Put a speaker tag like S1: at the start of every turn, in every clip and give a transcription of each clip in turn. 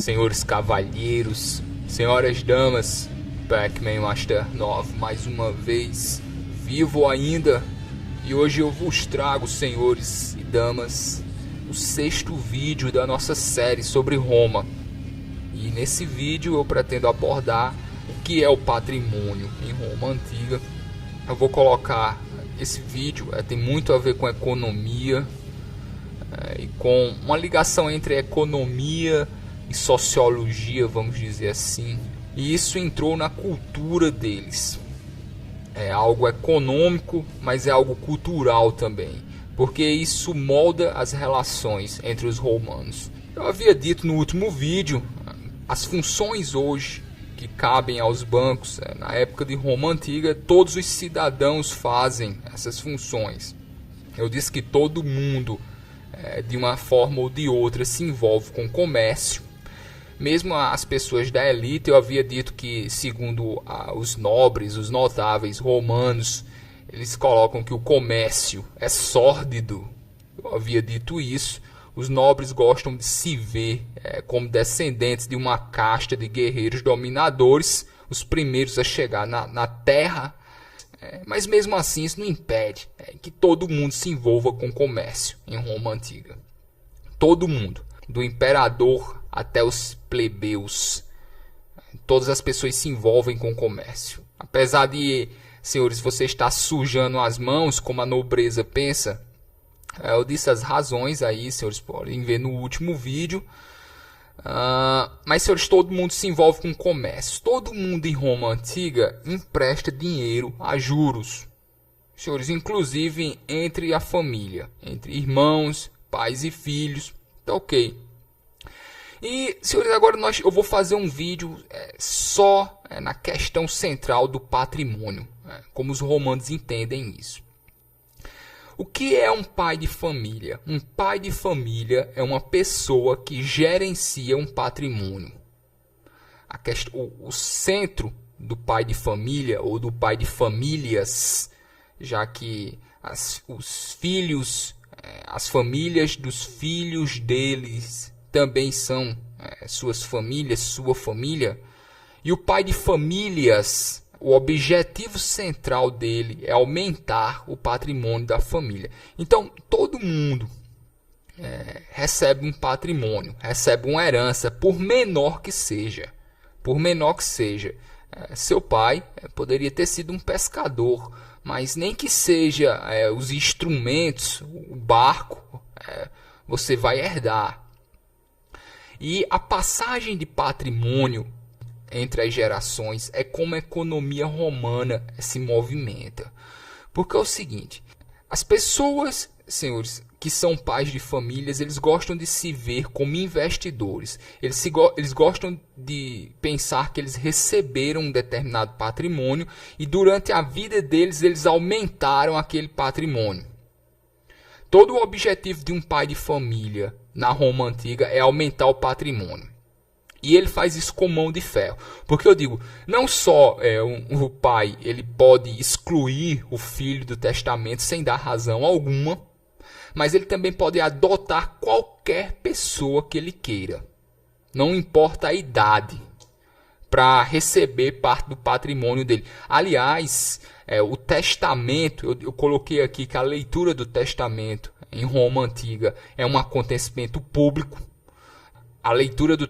S1: Senhores cavalheiros, senhoras damas, Pac-Man Master 9 mais uma vez, vivo ainda, e hoje eu vos trago, senhores e damas, o 6º vídeo da nossa série sobre Roma. E nesse vídeo eu pretendo abordar o que é o patrimônio em Roma Antiga. Eu vou colocar esse vídeo, tem muito a ver com economia, e com uma ligação entre economia e sociologia, vamos dizer assim. E isso entrou na cultura deles. É algo econômico, mas é algo cultural também, porque isso molda as relações entre os romanos. Eu havia dito no último vídeo, as funções hoje que cabem aos bancos, na época de Roma Antiga, todos os cidadãos fazem essas funções. Eu disse que todo mundo, de uma forma ou de outra, se envolve com comércio. Mesmo as pessoas da elite, eu havia dito que, segundo os nobres, os notáveis romanos, eles colocam que o comércio é sórdido. Eu havia dito isso. Os nobres gostam de se ver como descendentes de uma casta de guerreiros dominadores, os primeiros a chegar na terra. Mas mesmo assim isso não impede que todo mundo se envolva com comércio em Roma Antiga. Todo mundo, do imperador até os plebeus, todas as pessoas se envolvem com comércio. Apesar de, senhores, você estar sujando as mãos, como a nobreza pensa, eu disse as razões aí, senhores podem ver no último vídeo. Mas, senhores, todo mundo se envolve com comércio. Todo mundo em Roma Antiga empresta dinheiro a juros. Senhores, inclusive entre a família, entre irmãos, pais e filhos. Tá ok. E, senhores, agora eu vou fazer um vídeo só na questão central do patrimônio, como os romanos entendem isso. O que é um pai de família? Um pai de família é uma pessoa que gerencia um patrimônio. O centro do pai de família, ou do pai de famílias, já que os filhos, as famílias dos filhos deles também são suas famílias, sua família. E o pai de famílias, o objetivo central dele é aumentar o patrimônio da família. Então, todo mundo recebe um patrimônio, recebe uma herança, por menor que seja. Por menor que seja. Seu pai poderia ter sido um pescador, mas nem que seja os instrumentos, o barco, você vai herdar. E a passagem de patrimônio entre as gerações é como a economia romana se movimenta. Porque é o seguinte, as pessoas, senhores, que são pais de famílias, eles gostam de se ver como investidores. Eles gostam de pensar que eles receberam um determinado patrimônio e durante a vida deles, eles aumentaram aquele patrimônio. Todo o objetivo de um pai de família na Roma Antiga é aumentar o patrimônio. E ele faz isso com mão de ferro. Porque eu digo, não só o pai ele pode excluir o filho do testamento sem dar razão alguma, mas ele também pode adotar qualquer pessoa que ele queira. Não importa a idade, para receber parte do patrimônio dele. Aliás, o testamento, eu coloquei aqui que a leitura do testamento em Roma Antiga é um acontecimento público. A leitura de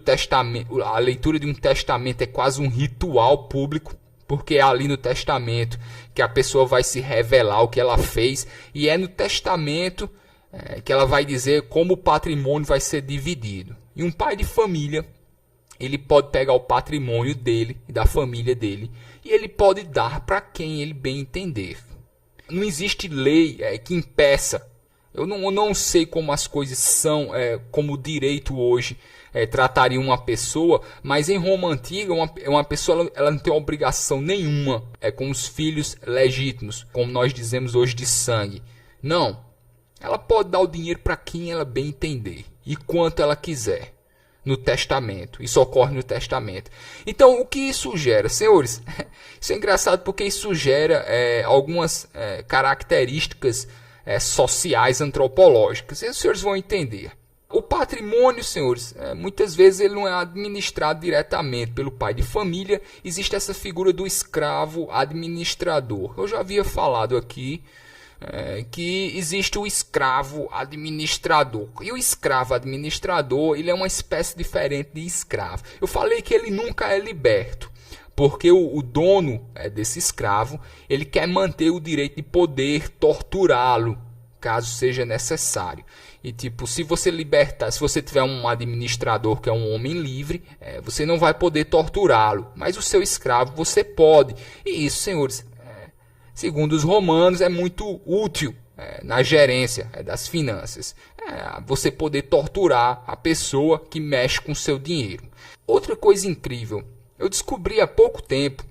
S1: um testamento é quase um ritual público, porque é ali no testamento que a pessoa vai se revelar o que ela fez, e é no testamento que ela vai dizer como o patrimônio vai ser dividido. E um pai de família, ele pode pegar o patrimônio dele e da família dele, e ele pode dar para quem ele bem entender. Não existe lei que impeça. Eu não sei como as coisas são, como o direito hoje trataria uma pessoa, mas em Roma Antiga, uma pessoa ela não tem obrigação nenhuma com os filhos legítimos, como nós dizemos hoje de sangue. Não. Ela pode dar o dinheiro para quem ela bem entender e quanto ela quiser no testamento. Isso ocorre no testamento. Então, o que isso gera? Senhores, isso é engraçado porque isso gera algumas características sociais, antropológicas. E os senhores vão entender. O patrimônio, senhores, muitas vezes ele não é administrado diretamente pelo pai de família. Existe essa figura do escravo administrador. Eu já havia falado aqui que existe o escravo administrador. E o escravo administrador, ele é uma espécie diferente de escravo. Eu falei que ele nunca é liberto, porque o dono desse escravo, ele quer manter o direito de poder torturá-lo, caso seja necessário. E tipo, se você libertar, se você tiver um administrador que é um homem livre, você não vai poder torturá-lo, mas o seu escravo você pode. E isso, senhores, segundo os romanos, é muito útil na gerência das finanças. Você poder torturar a pessoa que mexe com seu dinheiro. Outra coisa incrível, eu descobri há pouco tempo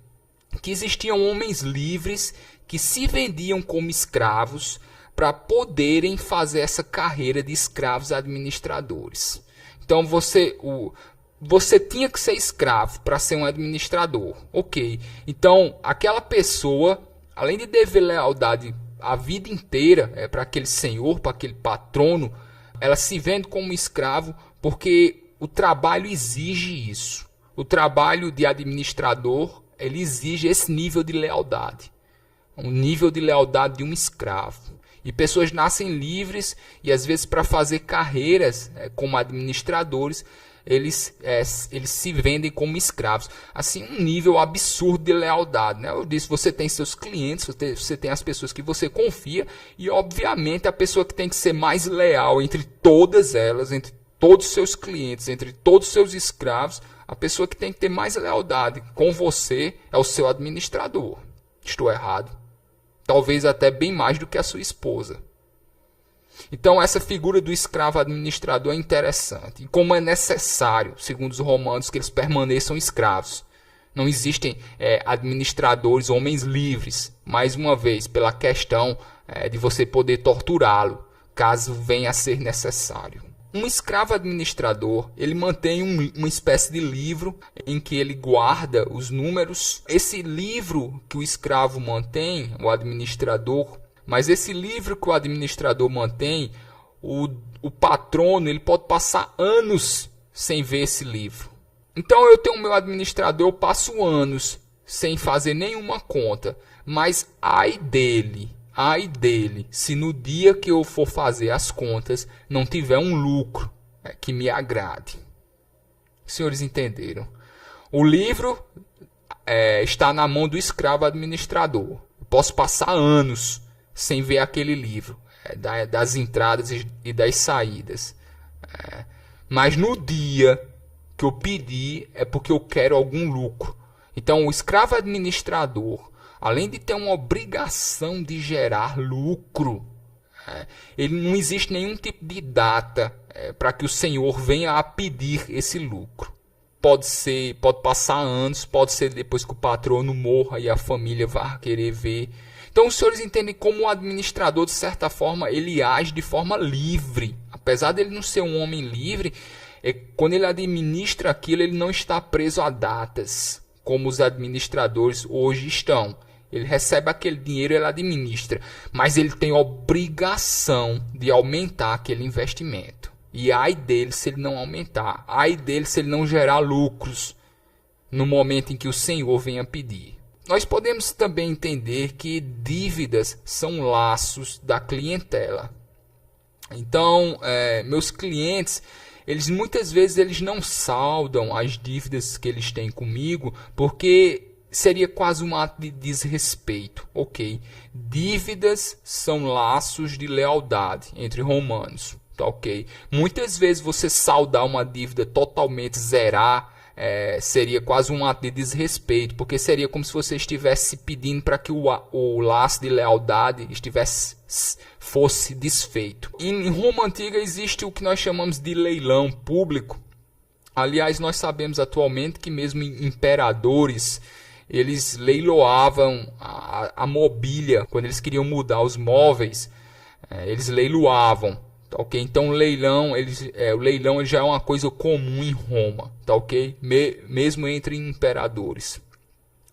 S1: que existiam homens livres que se vendiam como escravos para poderem fazer essa carreira de escravos administradores. Então você tinha que ser escravo para ser um administrador, ok? Então aquela pessoa, além de dever lealdade a vida inteira para aquele senhor, para aquele patrono, ela se vende como escravo porque o trabalho exige isso. O trabalho de administrador, ele exige esse nível de lealdade, um nível de lealdade de um escravo. E pessoas nascem livres e às vezes para fazer carreiras como administradores, eles se vendem como escravos. Assim, um nível absurdo de lealdade, né? Eu disse, você tem seus clientes, você tem as pessoas que você confia e obviamente a pessoa que tem que ser mais leal entre todas elas, entre todos os seus clientes, entre todos os seus escravos, a pessoa que tem que ter mais lealdade com você é o seu administrador. Estou errado? Talvez até bem mais do que a sua esposa. Então essa figura do escravo administrador é interessante. E como é necessário, segundo os romanos, que eles permaneçam escravos. Não existem administradores, homens livres, mais uma vez, pela questão de você poder torturá-lo, caso venha a ser necessário. Um escravo administrador, ele mantém uma espécie de livro em que ele guarda os números. Esse livro que o escravo mantém, o administrador, mas esse livro que o administrador mantém, o patrono, ele pode passar anos sem ver esse livro. Então eu tenho o meu administrador, eu passo anos sem fazer nenhuma conta, mas ai dele, se no dia que eu for fazer as contas não tiver um lucro que me agrade. Os senhores entenderam? O livro está na mão do escravo administrador. Eu posso passar anos sem ver aquele livro, das entradas e das saídas. Mas no dia que eu pedir é porque eu quero algum lucro. Então o escravo administrador, além de ter uma obrigação de gerar lucro, ele não existe nenhum tipo de data para que o senhor venha a pedir esse lucro. Pode passar anos, pode ser depois que o patrono morra e a família vá querer ver. Então os senhores entendem como o administrador, de certa forma, ele age de forma livre. Apesar de ele não ser um homem livre, quando ele administra aquilo, ele não está preso a datas, como os administradores hoje estão. Ele recebe aquele dinheiro e ele administra, mas ele tem obrigação de aumentar aquele investimento. E ai dele se ele não aumentar, ai dele se ele não gerar lucros no momento em que o Senhor venha pedir. Nós podemos também entender que dívidas são laços da clientela. Então, meus clientes, muitas vezes eles não saldam as dívidas que eles têm comigo, porque seria quase um ato de desrespeito, ok? Dívidas são laços de lealdade entre romanos, tá ok? Muitas vezes você saldar uma dívida totalmente, zerar, seria quase um ato de desrespeito, porque seria como se você estivesse pedindo para que o laço de lealdade fosse desfeito. Em Roma Antiga existe o que nós chamamos de leilão público. Aliás, nós sabemos atualmente que mesmo imperadores, eles leiloavam a mobília. Quando eles queriam mudar os móveis, eles leiloavam, tá ok? Então o leilão ele já é uma coisa comum em Roma, tá ok? Mesmo entre imperadores.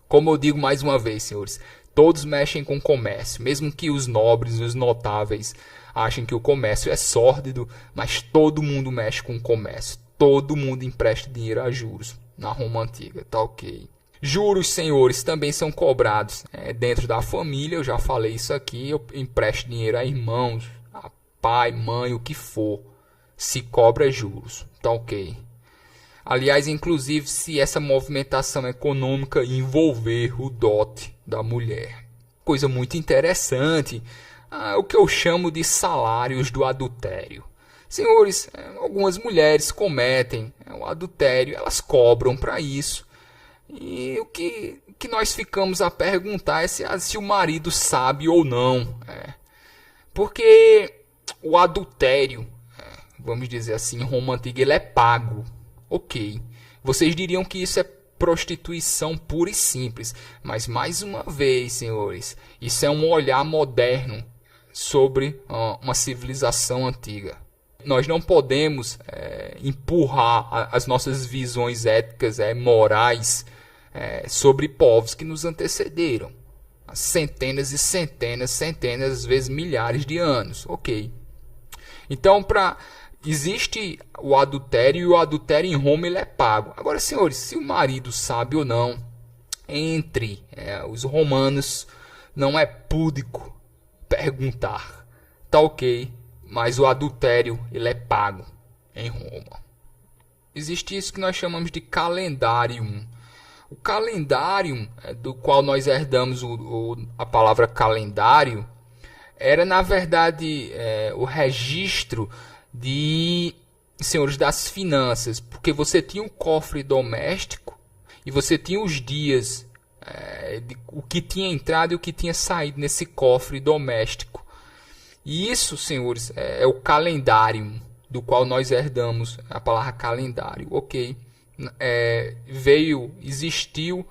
S1: Como eu digo mais uma vez, senhores, todos mexem com comércio, mesmo que os nobres, os notáveis, acham que o comércio é sórdido, mas todo mundo mexe com o comércio. Todo mundo empresta dinheiro a juros na Roma Antiga, tá ok? Juros, senhores, também são cobrados dentro da família. Eu já falei isso aqui. Eu empresto dinheiro a irmãos, a pai, mãe, o que for. Se cobra juros, tá ok? Aliás, inclusive, se essa movimentação econômica envolver o dote da mulher. Coisa muito interessante, o que eu chamo de salários do adultério. Senhores, algumas mulheres cometem o adultério, elas cobram para isso. E o que nós ficamos a perguntar é se o marido sabe ou não. Porque o adultério, vamos dizer assim, em Roma Antiga, ele é pago. Ok. Vocês diriam que isso é prostituição pura e simples. Mas, mais uma vez, senhores, isso é um olhar moderno sobre uma civilização antiga. Nós não podemos empurrar as nossas visões éticas, morais, sobre povos que nos antecederam. Há centenas e centenas, às vezes milhares de anos. Ok. Então, existe o adultério e o adultério em Roma ele é pago. Agora, senhores, se o marido sabe ou não, entre os romanos não é púdico perguntar. Tá ok, mas o adultério ele é pago em Roma. Existe isso que nós chamamos de calendário. O calendário, do qual nós herdamos a palavra calendário, era na verdade o registro de senhores das finanças, porque você tinha um cofre doméstico e você tinha os dias, o que tinha entrado e o que tinha saído nesse cofre doméstico. E isso, senhores, é o calendário do qual nós herdamos a palavra calendário, ok? Existiu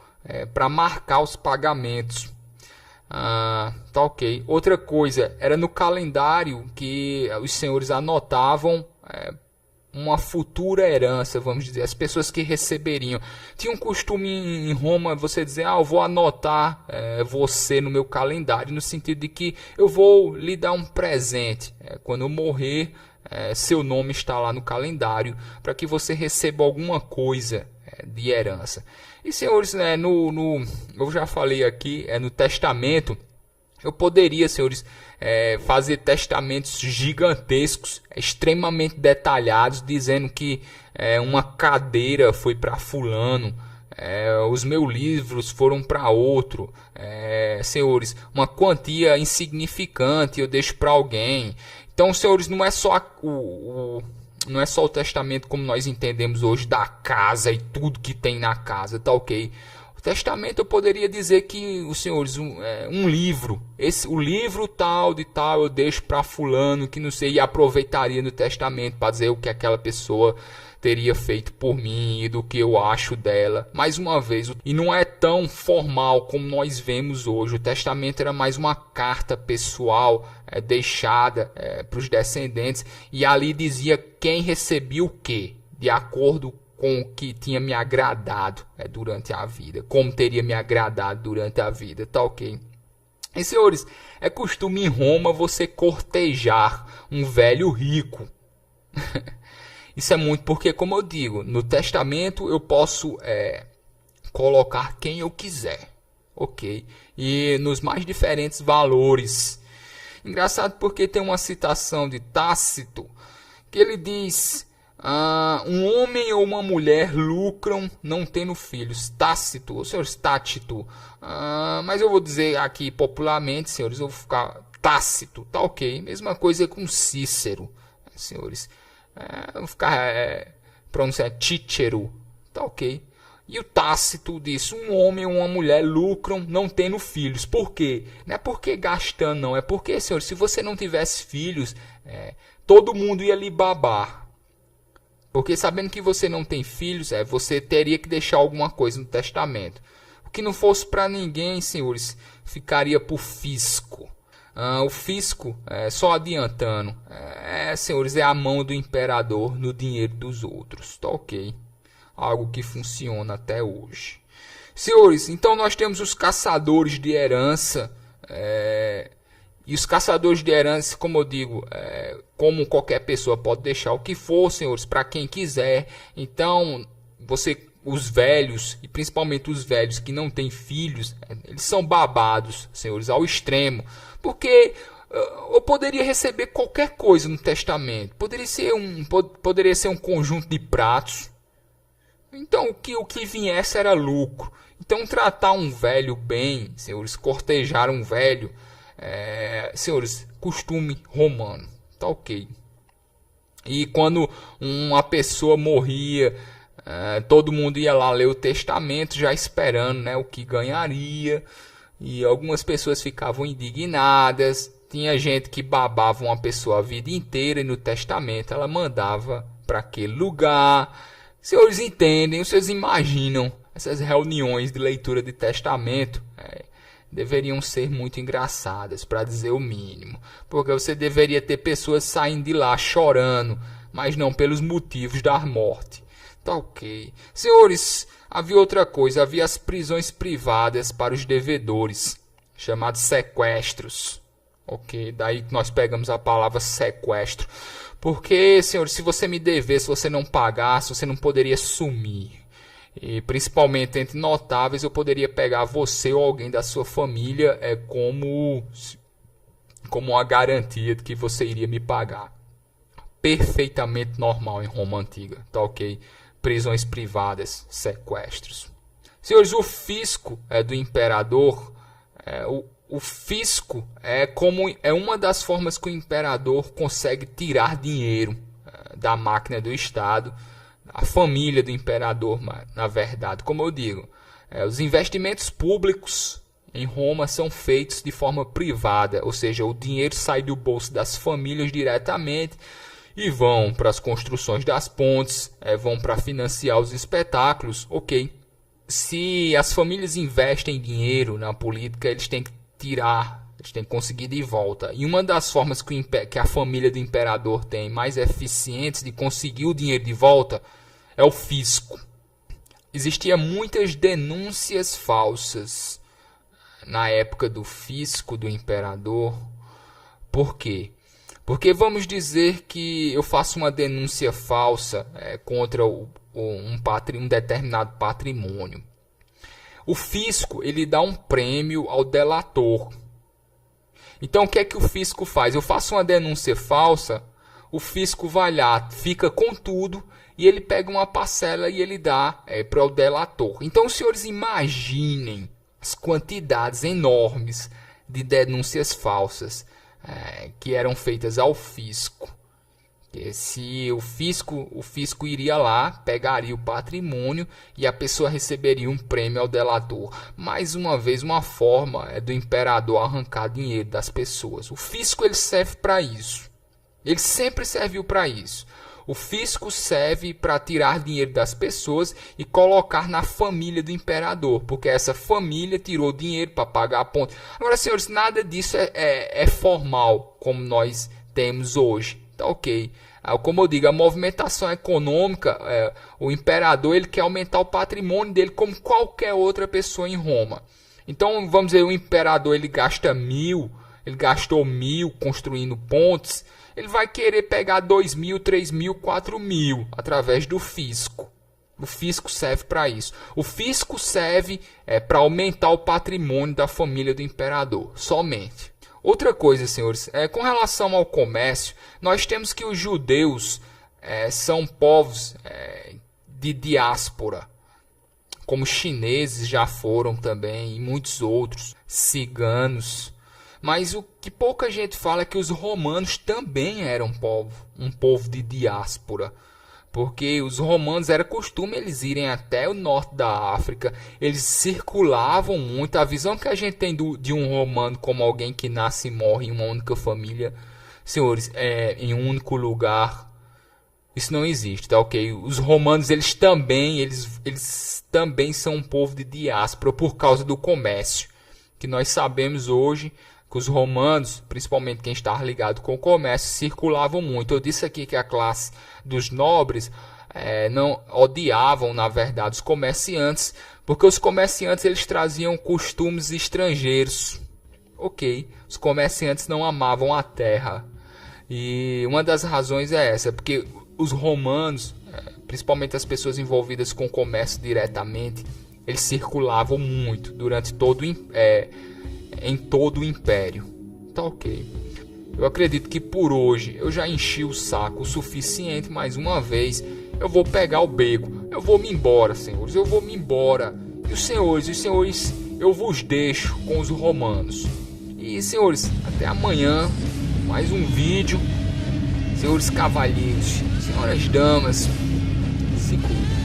S1: para marcar os pagamentos. Tá ok. Outra coisa, era no calendário que os senhores anotavam uma futura herança, vamos dizer, as pessoas que receberiam. Tinha um costume em Roma você dizer, eu vou anotar você no meu calendário, no sentido de que eu vou lhe dar um presente. Quando eu morrer, seu nome está lá no calendário, para que você receba alguma coisa de herança. E senhores, eu já falei aqui, no testamento, eu poderia, senhores, fazer testamentos gigantescos, extremamente detalhados, dizendo que uma cadeira foi para fulano, os meus livros foram para outro, senhores, uma quantia insignificante eu deixo para alguém. Então, senhores, não é só o testamento como nós entendemos hoje, da casa e tudo que tem na casa, tá ok? O testamento eu poderia dizer que, os senhores, um livro, o livro tal de tal eu deixo para fulano, que não sei, e aproveitaria no testamento para dizer o que aquela pessoa teria feito por mim e do que eu acho dela. Mais uma vez, e não é tão formal como nós vemos hoje. O testamento era mais uma carta pessoal deixada para os descendentes, e ali dizia quem recebia o que, de acordo com o que tinha me agradado durante a vida, como teria me agradado durante a vida, tá ok? E senhores, é costume em Roma você cortejar um velho rico. Isso é muito porque, como eu digo, no testamento eu posso colocar quem eu quiser, ok? E nos mais diferentes valores. Engraçado porque tem uma citação de Tácito que ele diz: um homem ou uma mulher lucram não tendo filhos. Tácito, ou senhores, Tácito. Mas eu vou dizer aqui popularmente, senhores, eu vou ficar Tácito, tá ok? Mesma coisa com Cícero, senhores. Vou ficar pronunciando Cícero, tá ok? E o Tácito disse: um homem ou uma mulher lucram não tendo filhos. Por quê? Não é porque gastando, não. É porque, senhores, se você não tivesse filhos, todo mundo ia lhe babar. Porque sabendo que você não tem filhos, você teria que deixar alguma coisa no testamento. O que não fosse para ninguém, senhores, ficaria para o fisco. O fisco, só adiantando, senhores, é a mão do imperador no dinheiro dos outros, tá ok? Algo que funciona até hoje. Senhores, então nós temos os caçadores de herança, E os caçadores de herança, como eu digo, como qualquer pessoa pode deixar o que for, senhores, para quem quiser. Então, os velhos, e principalmente os velhos que não têm filhos, eles são babados, senhores, ao extremo. Porque eu poderia receber qualquer coisa no testamento. Poderia ser um conjunto de pratos. Então, o que viesse era lucro. Então, tratar um velho bem, senhores, cortejar um velho, senhores, costume romano, tá ok. E quando uma pessoa morria, todo mundo ia lá ler o testamento, já esperando, né, o que ganharia. E algumas pessoas ficavam indignadas. Tinha gente que babava uma pessoa a vida inteira e no testamento ela mandava para aquele lugar. Senhores entendem, vocês imaginam essas reuniões de leitura de testamento deveriam ser muito engraçadas, para dizer o mínimo. Porque você deveria ter pessoas saindo de lá chorando, mas não pelos motivos da morte. Tá ok. Senhores, havia outra coisa, havia as prisões privadas para os devedores, chamados sequestros. Ok, daí nós pegamos a palavra sequestro. Porque, senhores, se você me devesse, se você não pagasse, você não poderia sumir. E principalmente entre notáveis, eu poderia pegar você ou alguém da sua família como uma garantia de que você iria me pagar. Perfeitamente normal em Roma Antiga, tá ok? Prisões privadas, sequestros. Senhores, o fisco do imperador, o fisco é uma das formas que o imperador consegue tirar dinheiro da máquina do Estado. A família do imperador, na verdade, como eu digo, os investimentos públicos em Roma são feitos de forma privada, ou seja, o dinheiro sai do bolso das famílias diretamente e vão para as construções das pontes, vão para financiar os espetáculos, ok. Se as famílias investem dinheiro na política, eles têm que eles têm que conseguir de volta. E uma das formas que a família do imperador tem mais eficientes de conseguir o dinheiro de volta é o fisco. Existiam muitas denúncias falsas na época do fisco do imperador. Por quê? Porque vamos dizer que eu faço uma denúncia falsa contra um determinado patrimônio. O fisco ele dá um prêmio ao delator. Então o que é que o fisco faz? Eu faço uma denúncia falsa, o fisco vai lá, fica com tudo e ele pega uma parcela e ele dá para o delator. Então os senhores imaginem as quantidades enormes de denúncias falsas que eram feitas ao fisco. Se o fisco iria lá, pegaria o patrimônio e a pessoa receberia um prêmio ao delator. Mais uma vez, uma forma do imperador arrancar dinheiro das pessoas. O fisco ele serve para isso. Ele sempre serviu para isso. O fisco serve para tirar dinheiro das pessoas e colocar na família do imperador, porque essa família tirou dinheiro para pagar a ponte. Agora, senhores, nada disso é formal como nós temos hoje. Tá ok. Como eu digo, a movimentação econômica, o imperador ele quer aumentar o patrimônio dele como qualquer outra pessoa em Roma. Então, vamos dizer, o imperador ele gastou 1.000 construindo pontes, ele vai querer pegar 2.000, 3.000, 4.000 através do fisco. O fisco serve para isso. O fisco serve para aumentar o patrimônio da família do imperador, somente. Outra coisa, senhores, com relação ao comércio, nós temos que os judeus são povos de diáspora, como chineses já foram também, e muitos outros, ciganos. Mas o que pouca gente fala é que os romanos também eram um povo de diáspora. Porque os romanos era costume eles irem até o norte da África, eles circulavam muito. A visão que a gente tem de um romano como alguém que nasce e morre em uma única família, senhores, em um único lugar, isso não existe, tá ok? Os romanos eles também são um povo de diáspora por causa do comércio, que nós sabemos hoje que os romanos, principalmente quem estava ligado com o comércio, circulavam muito. Eu disse aqui que a classe dos nobres não odiavam, na verdade, os comerciantes, porque os comerciantes eles traziam costumes estrangeiros. Ok, os comerciantes não amavam a terra. E uma das razões é essa, porque os romanos, principalmente as pessoas envolvidas com o comércio diretamente, eles circulavam muito durante em todo o império. Tá ok. Eu acredito que por hoje eu já enchi o saco o suficiente. Mais uma vez eu vou pegar o beco. Eu vou me embora, senhores. Eu vou me embora. E os senhores, eu vos deixo com os romanos. E senhores, até amanhã. Mais um vídeo. Senhores cavalheiros, senhoras damas, se cuidem.